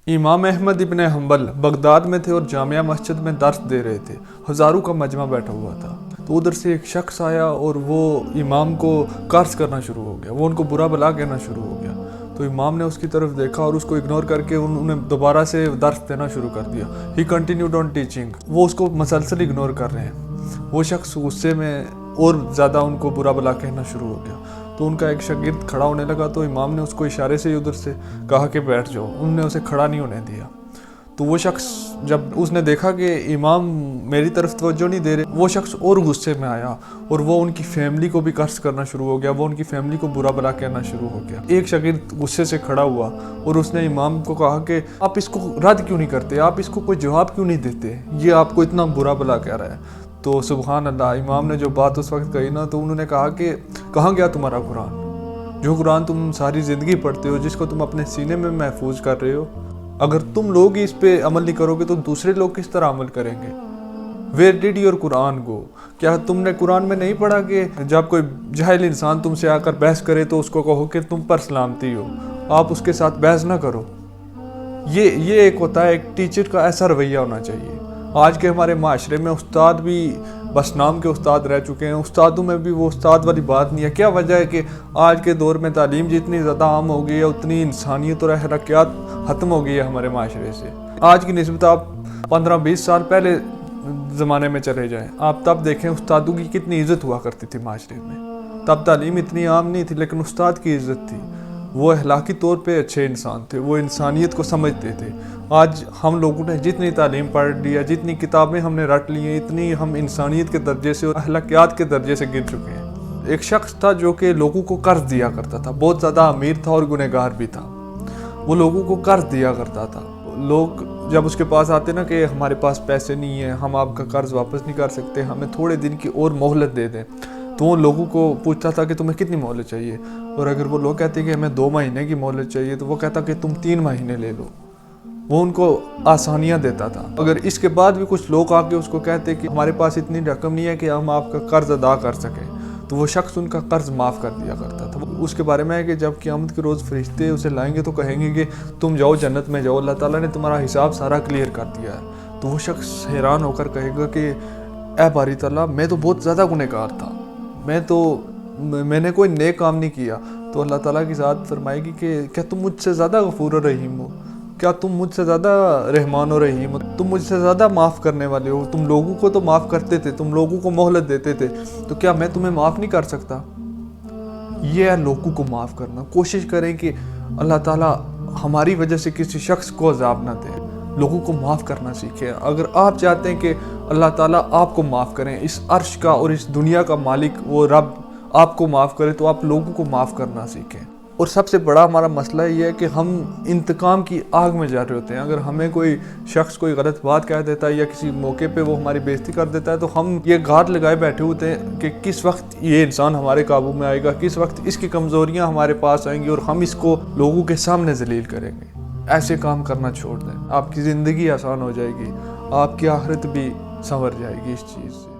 امام احمد ابن حنبل بغداد میں تھے اور جامعہ مسجد میں درس دے رہے تھے. ہزاروں کا مجمع بیٹھا ہوا تھا. تو ادھر سے ایک شخص آیا اور وہ امام کو قرض کرنا شروع ہو گیا. وہ ان کو برا بلا کہنا شروع ہو گیا. تو امام نے اس کی طرف دیکھا اور اس کو اگنور کر کے انہیں دوبارہ سے درس دینا شروع کر دیا. ہی کنٹینیوڈ آن ٹیچنگ. وہ اس کو مسلسل اگنور کر رہے ہیں. وہ شخص غصے میں اور زیادہ ان کو برا بلا کہنا شروع ہو گیا. تو ان کا ایک شاگرد کھڑا ہونے لگا تو امام نے اس کو اشارے سے ادھر سے کہا کہ بیٹھ جاؤ. انہوں نے اسے کھڑا نہیں ہونے دیا. تو وہ شخص جب اس نے دیکھا کہ امام میری طرف توجہ نہیں دے رہے، وہ شخص اور غصے میں آیا اور وہ ان کی فیملی کو بھی قرض کرنا شروع ہو گیا. وہ ان کی فیملی کو برا بلا کہنا شروع ہو گیا. ایک شاگرد غصے سے کھڑا ہوا اور اس نے امام کو کہا کہ آپ اس کو رد کیوں نہیں کرتے، آپ اس کو کوئی جواب کیوں نہیں دیتے، یہ آپ کو اتنا برا بلا کہہ رہا ہے. تو سبحان اللہ، امام نے جو بات اس وقت کہی نا، تو انہوں نے کہا کہ کہاں گیا تمہارا قرآن، جو قرآن تم ساری زندگی پڑھتے ہو، جس کو تم اپنے سینے میں محفوظ کر رہے ہو. اگر تم لوگ ہی اس پہ عمل نہیں کرو گے تو دوسرے لوگ کس طرح عمل کریں گے. Where did your Quran go؟ کیا تم نے قرآن میں نہیں پڑھا کہ جب کوئی جاہل انسان تم سے آ کر بحث کرے تو اس کو کہو کہ تم پر سلامتی ہو، آپ اس کے ساتھ بحث نہ کرو. یہ ایک ہوتا ہے، ایک ٹیچر کا ایسا رویہ ہونا چاہیے. آج کے ہمارے معاشرے میں استاد بھی بس نام کے استاد رہ چکے ہیں. استادوں میں بھی وہ استاد والی بات نہیں ہے. کیا وجہ ہے کہ آج کے دور میں تعلیم جتنی زیادہ عام ہو گئی ہے اتنی انسانیت اور اخلاقیات ختم ہو گئی ہے ہمارے معاشرے سے. آج کی نسبت آپ 15-20 سال پہلے زمانے میں چلے جائیں، آپ تب دیکھیں استادوں کی کتنی عزت ہوا کرتی تھی معاشرے میں. تب تعلیم اتنی عام نہیں تھی لیکن استاد کی عزت تھی. وہ اخلاقی طور پہ اچھے انسان تھے، وہ انسانیت کو سمجھتے تھے. آج ہم لوگوں نے جتنی تعلیم پڑھ لی ہے، جتنی کتابیں ہم نے رٹ لی ہیں، اتنی ہم انسانیت کے درجے سے اور اخلاقیات کے درجے سے گر چکے ہیں. ایک شخص تھا جو کہ لوگوں کو قرض دیا کرتا تھا. بہت زیادہ امیر تھا اور گنہگار بھی تھا. وہ لوگوں کو قرض دیا کرتا تھا. لوگ جب اس کے پاس آتے نا کہ ہمارے پاس پیسے نہیں ہیں، ہم آپ کا قرض واپس نہیں کر سکتے، ہمیں تھوڑے دن کی اور مہلت دے دیں، تو وہ لوگوں کو پوچھتا تھا کہ تمہیں کتنی مہلت چاہیے. اور اگر وہ لوگ کہتے کہ ہمیں 2 مہینے کی مہلت چاہیے تو وہ کہتا کہ تم 3 مہینے لے لو. وہ ان کو آسانیاں دیتا تھا. اگر اس کے بعد بھی کچھ لوگ آ کے اس کو کہتے کہ ہمارے پاس اتنی رقم نہیں ہے کہ ہم آپ کا قرض ادا کر سکیں، تو وہ شخص ان کا قرض معاف کر دیا کرتا تھا. اس کے بارے میں ہے کہ جب قیامت کے روز فرشتے اسے لائیں گے تو کہیں گے کہ تم جاؤ جنت میں جاؤ، اللہ تعالیٰ نے تمہارا حساب سارا کلیئر کر دیا ہے. تو وہ شخص حیران ہو کر کہے گا کہ اے باری تعالیٰ، میں تو بہت زیادہ گنہگار تھا، میں نے کوئی نیک کام نہیں کیا. تو اللہ تعالیٰ کی ذات فرمائے گی کہ کیا تم مجھ سے زیادہ غفور و رحیم ہو، کیا تم مجھ سے زیادہ رحمان و رحیم ہو، تم مجھ سے زیادہ معاف کرنے والے ہو، تم لوگوں کو تو معاف کرتے تھے، تم لوگوں کو مہلت دیتے تھے، تو کیا میں تمہیں معاف نہیں کر سکتا. یہ ہے لوگوں کو معاف کرنا. کوشش کریں کہ اللہ تعالیٰ ہماری وجہ سے کسی شخص کو عذاب نہ دے. لوگوں کو معاف کرنا سیکھیں. اگر آپ چاہتے ہیں کہ اللہ تعالیٰ آپ کو معاف کریں، اس عرش کا اور اس دنیا کا مالک وہ رب آپ کو معاف کرے، تو آپ لوگوں کو معاف کرنا سیکھیں. اور سب سے بڑا ہمارا مسئلہ یہ ہے کہ ہم انتقام کی آگ میں جا رہے ہوتے ہیں. اگر ہمیں کوئی شخص کوئی غلط بات کہہ دیتا ہے یا کسی موقع پہ وہ ہماری بےزتی کر دیتا ہے، تو ہم یہ گھات لگائے بیٹھے ہوتے ہیں کہ کس وقت یہ انسان ہمارے قابو میں آئے گا، کس وقت اس کی کمزوریاں ہمارے پاس آئیں گی اور ہم اس کو لوگوں کے سامنے ذلیل کریں گے. ایسے کام کرنا چھوڑ دیں. آپ کی زندگی آسان ہو جائے گی، آپ کی آخرت بھی سنور جائے گی اس چیز سے.